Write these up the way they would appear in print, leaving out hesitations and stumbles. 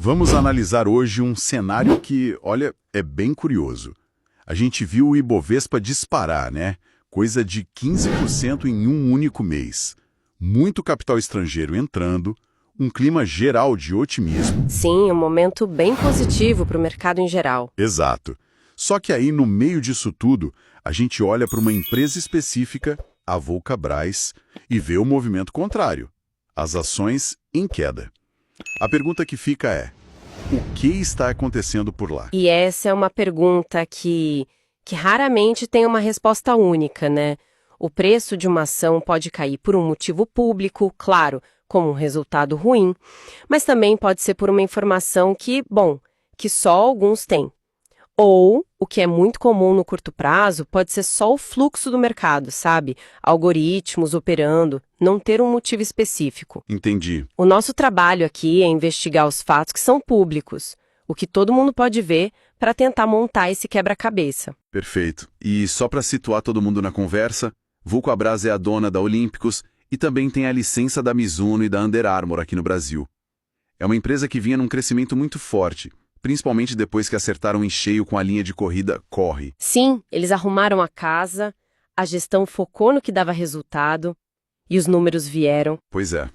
Vamos analisar hoje um cenário que, olha, é bem curioso. A gente viu o Ibovespa disparar, né? Coisa de 15% em um único mês. Muito capital estrangeiro entrando, um clima geral de otimismo. Sim, um momento bem positivo para o mercado em geral. Exato. Só que aí, no meio disso tudo, a gente olha para uma empresa específica, a Vulcabras, e vê o movimento contrário. As ações em queda. A pergunta que fica é: o que está acontecendo por lá? E essa é uma pergunta que raramente tem uma resposta única, né? O preço de uma ação pode cair por um motivo público, claro, como um resultado ruim, mas também pode ser por uma informação que só alguns têm. Ou, o que é muito comum no curto prazo, pode ser só o fluxo do mercado, sabe? Algoritmos operando, não ter um motivo específico. Entendi. O nosso trabalho aqui é investigar os fatos que são públicos, o que todo mundo pode ver para tentar montar esse quebra-cabeça. Perfeito. E só para situar todo mundo na conversa, Vulcabras é a dona da Olímpicos e também tem a licença da Mizuno e da Under Armour aqui no Brasil. É uma empresa que vinha num crescimento muito forte, principalmente depois que acertaram em cheio com a linha de corrida Corre. Sim, eles arrumaram a casa, a gestão focou no que dava resultado e os números vieram. Pois é.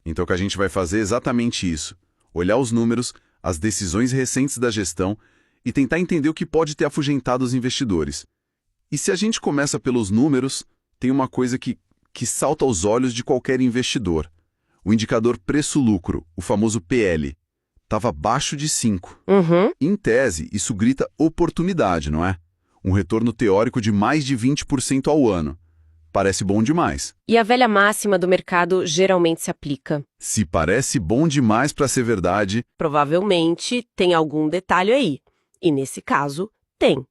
Então o que a gente vai fazer é exatamente isso. Olhar os números, as decisões recentes da gestão e tentar entender o que pode ter afugentado os investidores. E se a gente começa pelos números, tem uma coisa que salta aos olhos de qualquer investidor. O indicador preço-lucro, o famoso PL, estava abaixo de 5. Em tese, isso grita oportunidade, não é? Um retorno teórico de mais de 20% ao ano. Parece bom demais. E a velha máxima do mercado geralmente se aplica. Se parece bom demais para ser verdade, Provavelmente tem algum detalhe aí. E nesse caso, tem.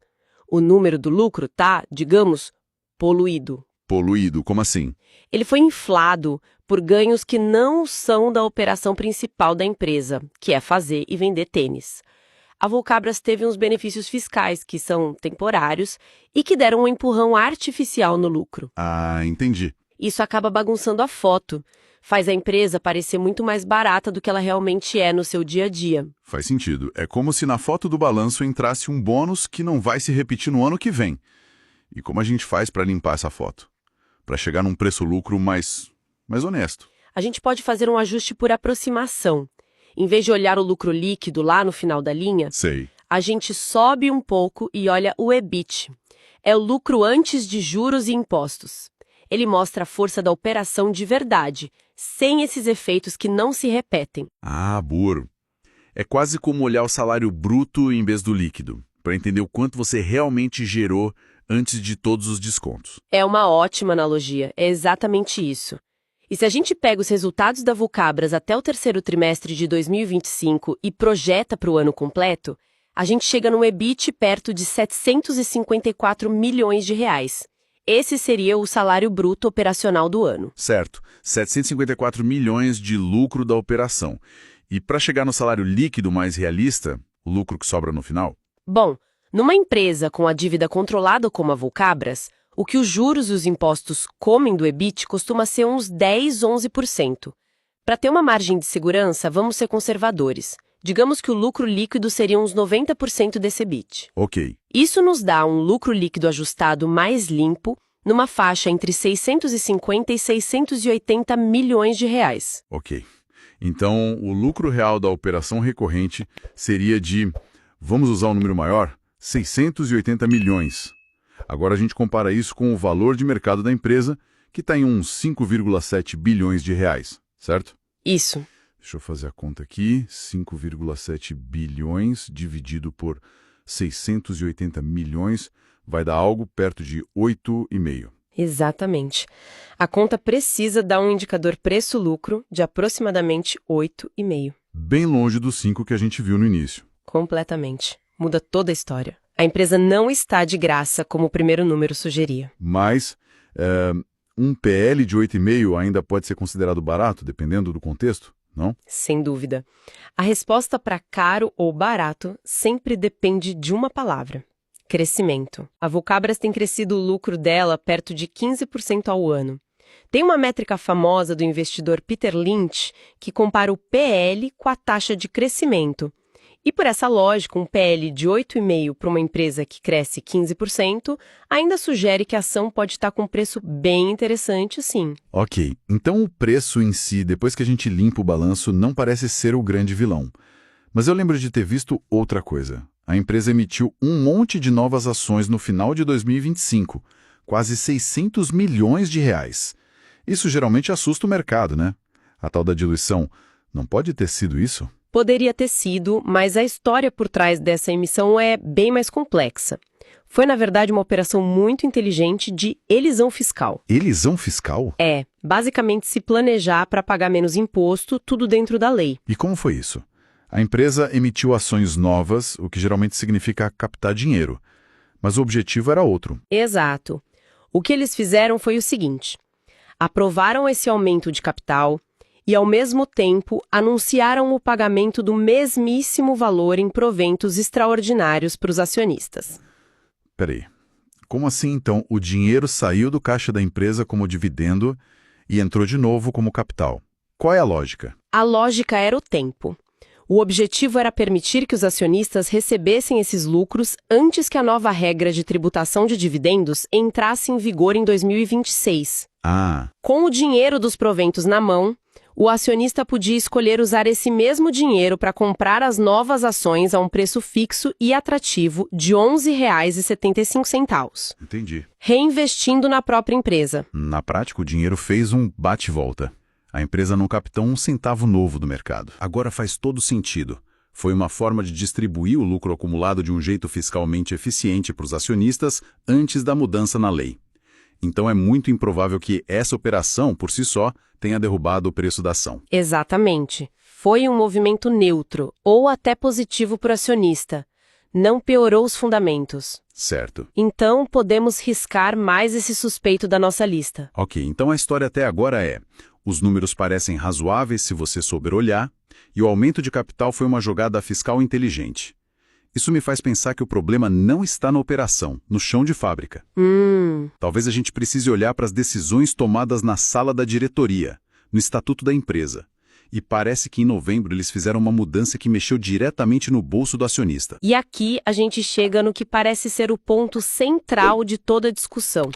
O número do lucro tá, digamos, poluído. poluído, como assim? Ele foi inflado por ganhos que não são da operação principal da empresa, que é fazer e vender tênis. A Vulcabras teve uns benefícios fiscais que são temporários e que deram um empurrão artificial no lucro. Ah, entendi. Isso acaba bagunçando a foto, faz a empresa parecer muito mais barata do que ela realmente é no seu dia a dia. Faz sentido. É como se na foto do balanço entrasse um bônus que não vai se repetir no ano que vem. E como a gente faz para limpar essa foto? Para chegar num preço-lucro mais honesto. A gente pode fazer um ajuste por aproximação. Em vez de olhar o lucro líquido lá no final da linha, Sei. a gente sobe um pouco e olha o EBIT. É o lucro antes de juros e impostos. Ele mostra a força da operação de verdade, sem esses efeitos que não se repetem. Ah, burro. É quase como olhar o salário bruto em vez do líquido, para entender o quanto você realmente gerou antes de todos os descontos. É uma ótima analogia, é exatamente isso. E se a gente pega os resultados da Vulcabras até o terceiro trimestre de 2025 e projeta para o ano completo, a gente chega num EBIT perto de 754 milhões de reais. Esse seria o salário bruto operacional do ano. Certo. 754 milhões de lucro da operação. E para chegar no salário líquido mais realista, o lucro que sobra no final? Bom, numa empresa com a dívida controlada como a Vulcabras, o que os juros e os impostos comem do EBIT costuma ser uns 10, 11%. Para ter uma margem de segurança, vamos ser conservadores. Digamos que o lucro líquido seria uns 90% desse EBIT. Ok. Isso nos dá um lucro líquido ajustado mais limpo, numa faixa entre 650 e 680 milhões de reais. Ok. Então, o lucro real da operação recorrente seria de, vamos usar um número maior, 680 milhões. Agora a gente compara isso com o valor de mercado da empresa, que está em uns 5,7 bilhões de reais, certo? Isso. Deixa eu fazer a conta aqui. 5,7 bilhões dividido por 680 milhões vai dar algo perto de 8,5. Exatamente. A conta precisa dar um indicador preço-lucro de aproximadamente 8,5. Bem longe dos 5 que a gente viu no início. Completamente. Muda toda a história. A empresa não está de graça, como o primeiro número sugeria. Mas um PL de 8,5 ainda pode ser considerado barato, dependendo do contexto, não? Sem dúvida. A resposta para caro ou barato sempre depende de uma palavra: crescimento. A Vulcabras tem crescido o lucro dela perto de 15% ao ano. Tem uma métrica famosa do investidor Peter Lynch que compara o PL com a taxa de crescimento. E por essa lógica, um PL de 8,5 para uma empresa que cresce 15% ainda sugere que a ação pode estar com um preço bem interessante, sim. Ok, então o preço em si, depois que a gente limpa o balanço, não parece ser o grande vilão. Mas eu lembro de ter visto outra coisa. A empresa emitiu um monte de novas ações no final de 2025, quase 600 milhões de reais. Isso geralmente assusta o mercado, né? A tal da diluição, não pode ter sido isso? Poderia ter sido, mas a história por trás dessa emissão é bem mais complexa. Foi, na verdade, uma operação muito inteligente de elisão fiscal. Elisão fiscal? É, basicamente se planejar para pagar menos imposto, tudo dentro da lei. E como foi isso? A empresa emitiu ações novas, o que geralmente significa captar dinheiro. Mas o objetivo era outro. Exato. O que eles fizeram foi o seguinte: aprovaram esse aumento de capital e, ao mesmo tempo, anunciaram o pagamento do mesmíssimo valor em proventos extraordinários para os acionistas. Peraí, como assim então o dinheiro saiu do caixa da empresa como dividendo e entrou de novo como capital? Qual é a lógica? A lógica era o tempo. O objetivo era permitir que os acionistas recebessem esses lucros antes que a nova regra de tributação de dividendos entrasse em vigor em 2026. Com o dinheiro dos proventos na mão, o acionista podia escolher usar esse mesmo dinheiro para comprar as novas ações a um preço fixo e atrativo de R$ 11,75. Entendi. Reinvestindo na própria empresa. Na prática, o dinheiro fez um bate-volta. A empresa não captou um centavo novo do mercado. Agora faz todo sentido. Foi uma forma de distribuir o lucro acumulado de um jeito fiscalmente eficiente para os acionistas antes da mudança na lei. Então é muito improvável que essa operação, por si só, tenha derrubado o preço da ação. Exatamente. Foi um movimento neutro, ou até positivo para o acionista. Não piorou os fundamentos. Certo. Então, podemos riscar mais esse suspeito da nossa lista. Ok, então a história até agora é: os números parecem razoáveis se você souber olhar, e o aumento de capital foi uma jogada fiscal inteligente. Isso me faz pensar que o problema não está na operação, no chão de fábrica. Talvez a gente precise olhar para as decisões tomadas na sala da diretoria, no estatuto da empresa. E parece que em novembro eles fizeram uma mudança que mexeu diretamente no bolso do acionista. E aqui a gente chega no que parece ser o ponto central de toda a discussão.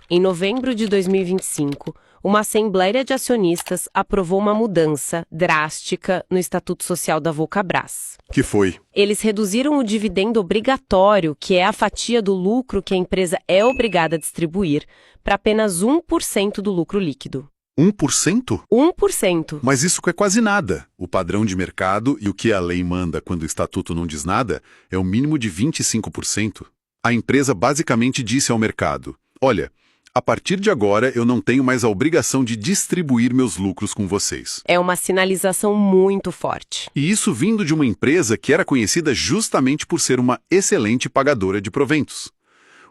Em novembro de 2025, uma assembleia de acionistas aprovou uma mudança drástica no Estatuto Social da Vulcabras. Que foi? Eles reduziram o dividendo obrigatório, que é a fatia do lucro que a empresa é obrigada a distribuir, para apenas 1% do lucro líquido. 1%? 1%. Mas isso é quase nada. O padrão de mercado e o que a lei manda quando o estatuto não diz nada é o mínimo de 25%. A empresa basicamente disse ao mercado: olha, a partir de agora eu não tenho mais a obrigação de distribuir meus lucros com vocês. É uma sinalização muito forte. E isso vindo de uma empresa que era conhecida justamente por ser uma excelente pagadora de proventos.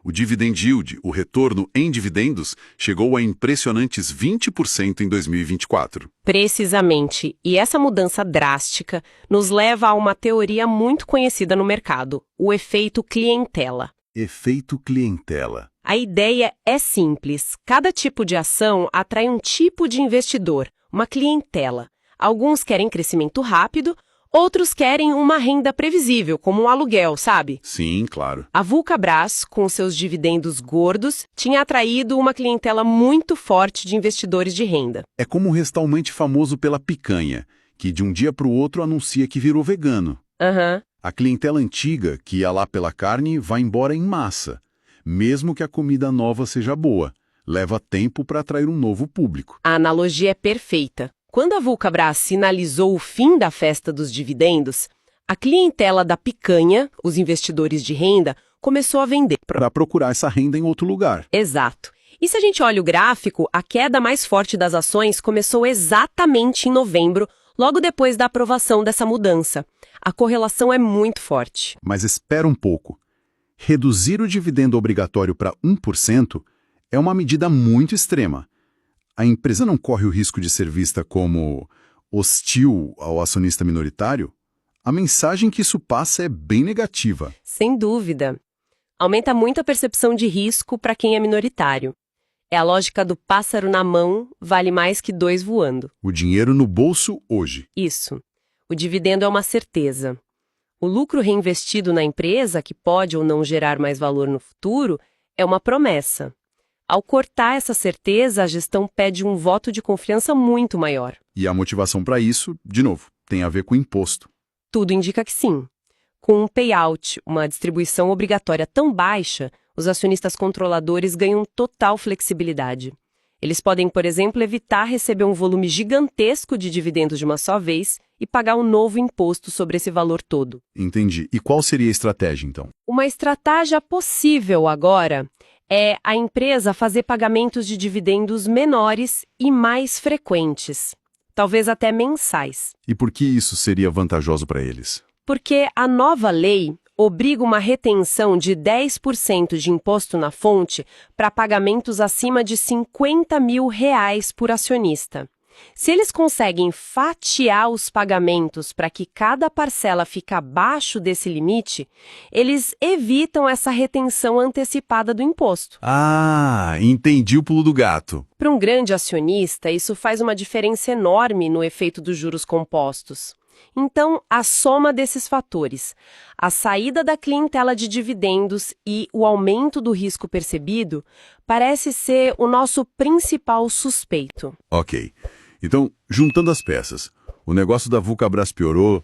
O dividend yield, o retorno em dividendos, chegou a impressionantes 20% em 2024. Precisamente. E essa mudança drástica nos leva a uma teoria muito conhecida no mercado, o efeito clientela. Efeito clientela. A ideia é simples. Cada tipo de ação atrai um tipo de investidor, uma clientela. Alguns querem crescimento rápido, outros querem uma renda previsível, como um aluguel, sabe? Sim, claro. A Vulcabras, com seus dividendos gordos, tinha atraído uma clientela muito forte de investidores de renda. É como um restaurante famoso pela picanha, que de um dia para o outro anuncia que virou vegano. A clientela antiga, que ia lá pela carne, vai embora em massa. Mesmo que a comida nova seja boa, leva tempo para atrair um novo público. A analogia é perfeita. Quando a Vulcabras sinalizou o fim da festa dos dividendos, a clientela da picanha, os investidores de renda, começou a vender. Para procurar essa renda em outro lugar. Exato. E se a gente olha o gráfico, a queda mais forte das ações começou exatamente em novembro, logo depois da aprovação dessa mudança. A correlação é muito forte. Mas espera um pouco. Reduzir o dividendo obrigatório para 1% é uma medida muito extrema. A empresa não corre o risco de ser vista como hostil ao acionista minoritário? A mensagem que isso passa é bem negativa. Sem dúvida. Aumenta muito a percepção de risco para quem é minoritário. É a lógica do pássaro na mão vale mais que dois voando. O dinheiro no bolso hoje. Isso. O dividendo é uma certeza. O lucro reinvestido na empresa, que pode ou não gerar mais valor no futuro, é uma promessa. Ao cortar essa certeza, a gestão pede um voto de confiança muito maior. E a motivação para isso, de novo, tem a ver com o imposto. Tudo indica que sim. Com um payout, uma distribuição obrigatória tão baixa, os acionistas controladores ganham total flexibilidade. Eles podem, por exemplo, evitar receber um volume gigantesco de dividendos de uma só vez e pagar um novo imposto sobre esse valor todo. Entendi. E qual seria a estratégia, então? Uma estratégia possível agora é a empresa fazer pagamentos de dividendos menores e mais frequentes, talvez até mensais. E por que isso seria vantajoso para eles? Porque a nova lei obriga uma retenção de 10% de imposto na fonte para pagamentos acima de R$50 mil por acionista. Se eles conseguem fatiar os pagamentos para que cada parcela fique abaixo desse limite, eles evitam essa retenção antecipada do imposto. Ah, entendi o pulo do gato. Para um grande acionista, isso faz uma diferença enorme no efeito dos juros compostos. Então, a soma desses fatores, a saída da clientela de dividendos e o aumento do risco percebido, parece ser o nosso principal suspeito. Ok. Então, juntando as peças, o negócio da Vulcabras piorou,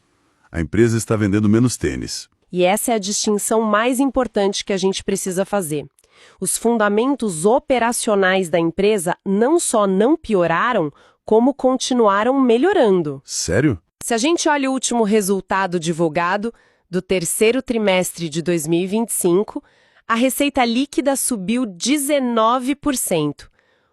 a empresa está vendendo menos tênis. E essa é a distinção mais importante que a gente precisa fazer. Os fundamentos operacionais da empresa não só não pioraram, como continuaram melhorando. Sério? Se a gente olha o último resultado divulgado do terceiro trimestre de 2025, a receita líquida subiu 19%.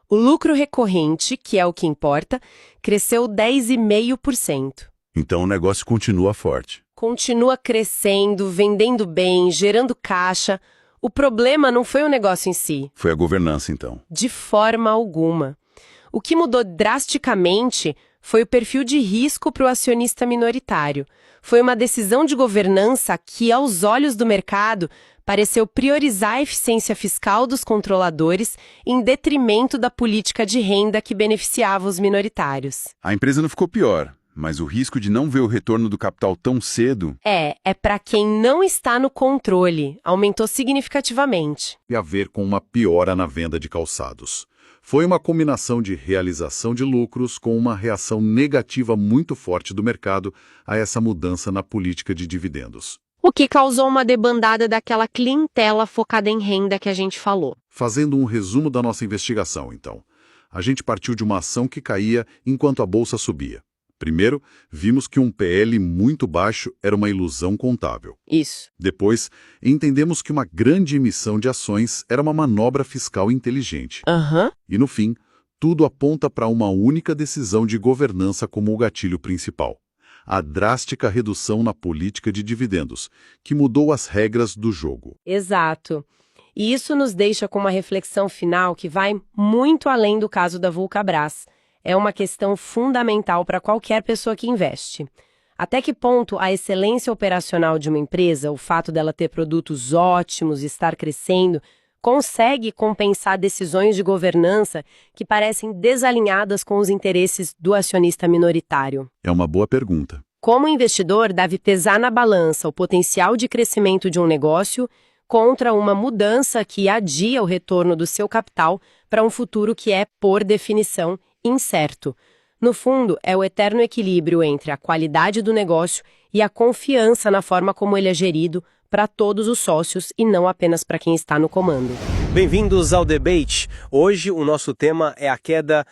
O lucro recorrente, que é o que importa, cresceu 10,5%. Então o negócio continua forte. Continua crescendo, vendendo bem, gerando caixa. O problema não foi o negócio em si. Foi a governança, então. De forma alguma. O que mudou drasticamente foi o perfil de risco para o acionista minoritário. Foi uma decisão de governança que, aos olhos do mercado, pareceu priorizar a eficiência fiscal dos controladores em detrimento da política de renda que beneficiava os minoritários. A empresa não ficou pior, mas o risco de não ver o retorno do capital tão cedo... É para quem não está no controle. Aumentou significativamente. ...tem a ver com uma piora na venda de calçados. Foi uma combinação de realização de lucros com uma reação negativa muito forte do mercado a essa mudança na política de dividendos. O que causou uma debandada daquela clientela focada em renda que a gente falou. Fazendo um resumo da nossa investigação, então. A gente partiu de uma ação que caía enquanto a bolsa subia. Primeiro, vimos que um PL muito baixo era uma ilusão contábil. Isso. Depois, entendemos que uma grande emissão de ações era uma manobra fiscal inteligente. E no fim, tudo aponta para uma única decisão de governança como o gatilho principal. A drástica redução na política de dividendos, que mudou as regras do jogo. Exato. E isso nos deixa com uma reflexão final que vai muito além do caso da Vulcabras. É uma questão fundamental para qualquer pessoa que investe. Até que ponto a excelência operacional de uma empresa, o fato dela ter produtos ótimos e estar crescendo, consegue compensar decisões de governança que parecem desalinhadas com os interesses do acionista minoritário? É uma boa pergunta. Como investidor, deve pesar na balança o potencial de crescimento de um negócio contra uma mudança que adia o retorno do seu capital para um futuro que é, por definição, incerto. No fundo, é o eterno equilíbrio entre a qualidade do negócio e a confiança na forma como ele é gerido para todos os sócios e não apenas para quem está no comando. Bem-vindos ao debate. Hoje o nosso tema é a queda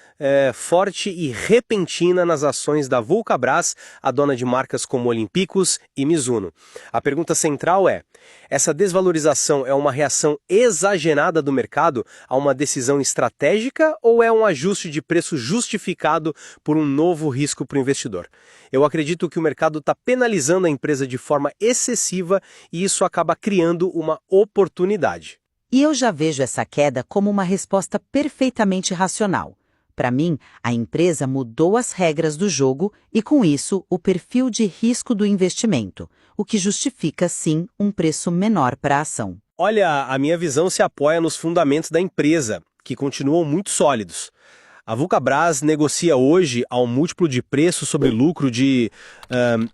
forte e repentina nas ações da Vulcabras, a dona de marcas como Olímpicos e Mizuno. A pergunta central é: essa desvalorização é uma reação exagerada do mercado a uma decisão estratégica ou é um ajuste de preço justificado por um novo risco para o investidor? Eu acredito que o mercado está penalizando a empresa de forma excessiva e isso acaba criando uma oportunidade. E eu já vejo essa queda como uma resposta perfeitamente racional. Para mim, a empresa mudou as regras do jogo e, com isso, o perfil de risco do investimento, o que justifica, sim, um preço menor para a ação. Olha, a minha visão se apoia nos fundamentos da empresa. que continuam muito sólidos. A Vulcabras negocia hoje a um múltiplo de preço sobre lucro de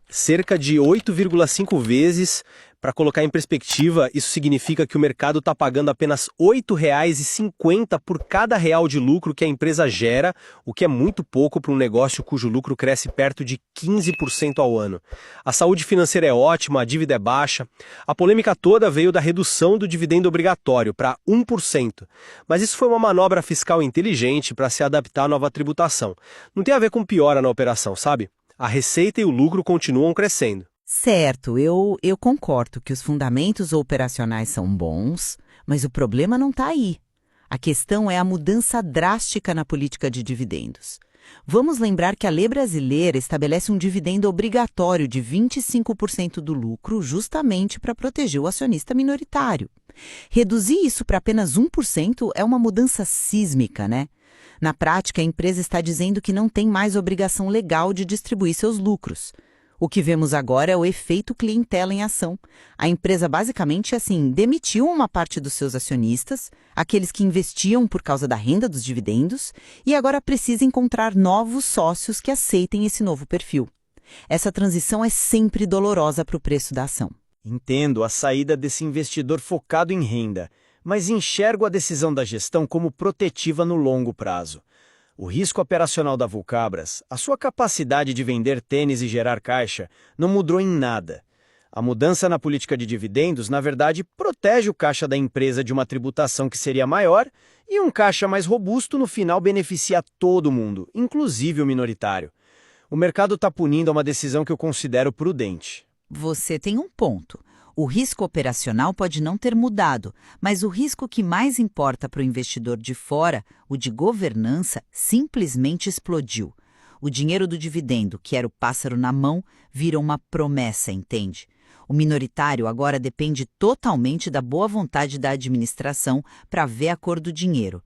cerca de 8,5 vezes. Para colocar em perspectiva, isso significa que o mercado está pagando apenas R$ 8,50 por cada real de lucro que a empresa gera, o que é muito pouco para um negócio cujo lucro cresce perto de 15% ao ano. A saúde financeira é ótima, a dívida é baixa. A polêmica toda veio da redução do dividendo obrigatório para 1%. Mas isso foi uma manobra fiscal inteligente para se adaptar à nova tributação. Não tem a ver com piora na operação, sabe? A receita e o lucro continuam crescendo. Certo, eu concordo que os fundamentos operacionais são bons, mas o problema não está aí. A questão é a mudança drástica na política de dividendos. Vamos lembrar que a lei brasileira estabelece um dividendo obrigatório de 25% do lucro justamente para proteger o acionista minoritário. Reduzir isso para apenas 1% é uma mudança sísmica, né? Na prática, a empresa está dizendo que não tem mais obrigação legal de distribuir seus lucros. O que vemos agora é o efeito clientela em ação. A empresa basicamente, demitiu uma parte dos seus acionistas, aqueles que investiam por causa da renda dos dividendos, e agora precisa encontrar novos sócios que aceitem esse novo perfil. Essa transição é sempre dolorosa para o preço da ação. Entendo a saída desse investidor focado em renda, mas enxergo a decisão da gestão como protetiva no longo prazo. O risco operacional da Vulcabras, a sua capacidade de vender tênis e gerar caixa, não mudou em nada. A mudança na política de dividendos, na verdade, protege o caixa da empresa de uma tributação que seria maior e um caixa mais robusto no final beneficia todo mundo, inclusive o minoritário. O mercado está punindo uma decisão que eu considero prudente. Você tem um ponto. O risco operacional pode não ter mudado, mas o risco que mais importa para o investidor de fora, o de governança, simplesmente explodiu. O dinheiro do dividendo, que era o pássaro na mão, vira uma promessa, entende? O minoritário agora depende totalmente da boa vontade da administração para ver a cor do dinheiro.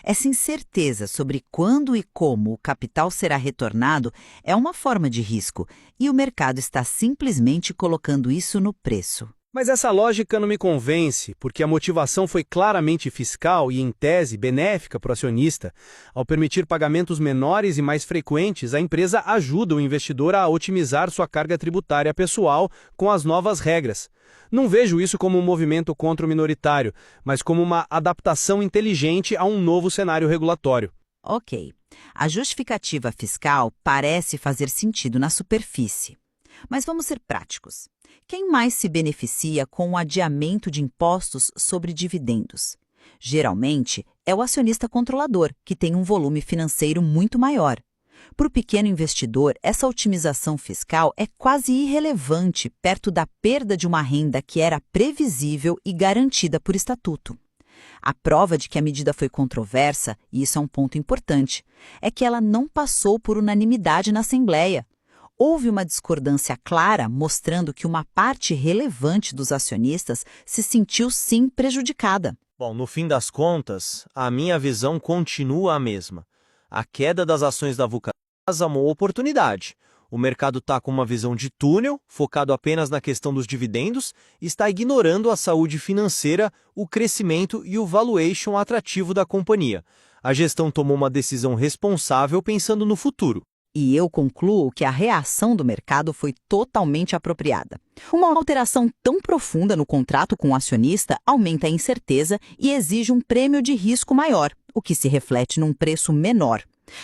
Essa incerteza sobre quando e como o capital será retornado é uma forma de risco, e o mercado está simplesmente colocando isso no preço. Mas essa lógica não me convence, porque a motivação foi claramente fiscal e, em tese, benéfica para o acionista. Ao permitir pagamentos menores e mais frequentes, a empresa ajuda o investidor a otimizar sua carga tributária pessoal com as novas regras. Não vejo isso como um movimento contra o minoritário, mas como uma adaptação inteligente a um novo cenário regulatório. Ok, a justificativa fiscal parece fazer sentido na superfície. Mas vamos ser práticos. Quem mais se beneficia com o adiamento de impostos sobre dividendos? Geralmente, é o acionista controlador, que tem um volume financeiro muito maior. Para o pequeno investidor, essa otimização fiscal é quase irrelevante perto da perda de uma renda que era previsível e garantida por estatuto. A prova de que a medida foi controversa, e isso é um ponto importante, é que ela não passou por unanimidade na Assembleia. Houve uma discordância clara mostrando que uma parte relevante dos acionistas se sentiu sim prejudicada. Bom, no fim das contas, a minha visão continua a mesma. A queda das ações da Vulcabras é uma oportunidade. O mercado está com uma visão de túnel, focado apenas na questão dos dividendos, e está ignorando a saúde financeira, o crescimento e o valuation atrativo da companhia. A gestão tomou uma decisão responsável pensando no futuro. E eu concluo que a reação do mercado foi totalmente apropriada. Uma alteração tão profunda no contrato com o acionista aumenta a incerteza e exige um prêmio de risco maior, o que se reflete num preço menor.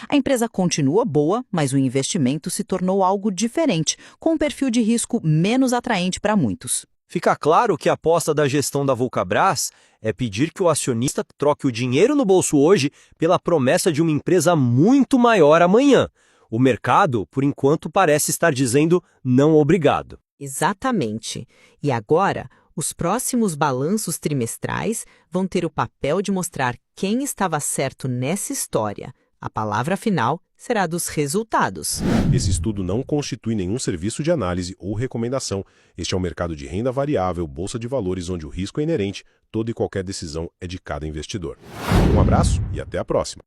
A empresa continua boa, mas o investimento se tornou algo diferente, com um perfil de risco menos atraente para muitos. Fica claro que a aposta da gestão da Vulcabras é pedir que o acionista troque o dinheiro no bolso hoje pela promessa de uma empresa muito maior amanhã. O mercado, por enquanto, parece estar dizendo não obrigado. Exatamente. E agora, os próximos balanços trimestrais vão ter o papel de mostrar quem estava certo nessa história. A palavra final será dos resultados. Esse estudo não constitui nenhum serviço de análise ou recomendação. Este é um mercado de renda variável, bolsa de valores, onde o risco é inerente. Toda e qualquer decisão é de cada investidor. Um abraço e até a próxima.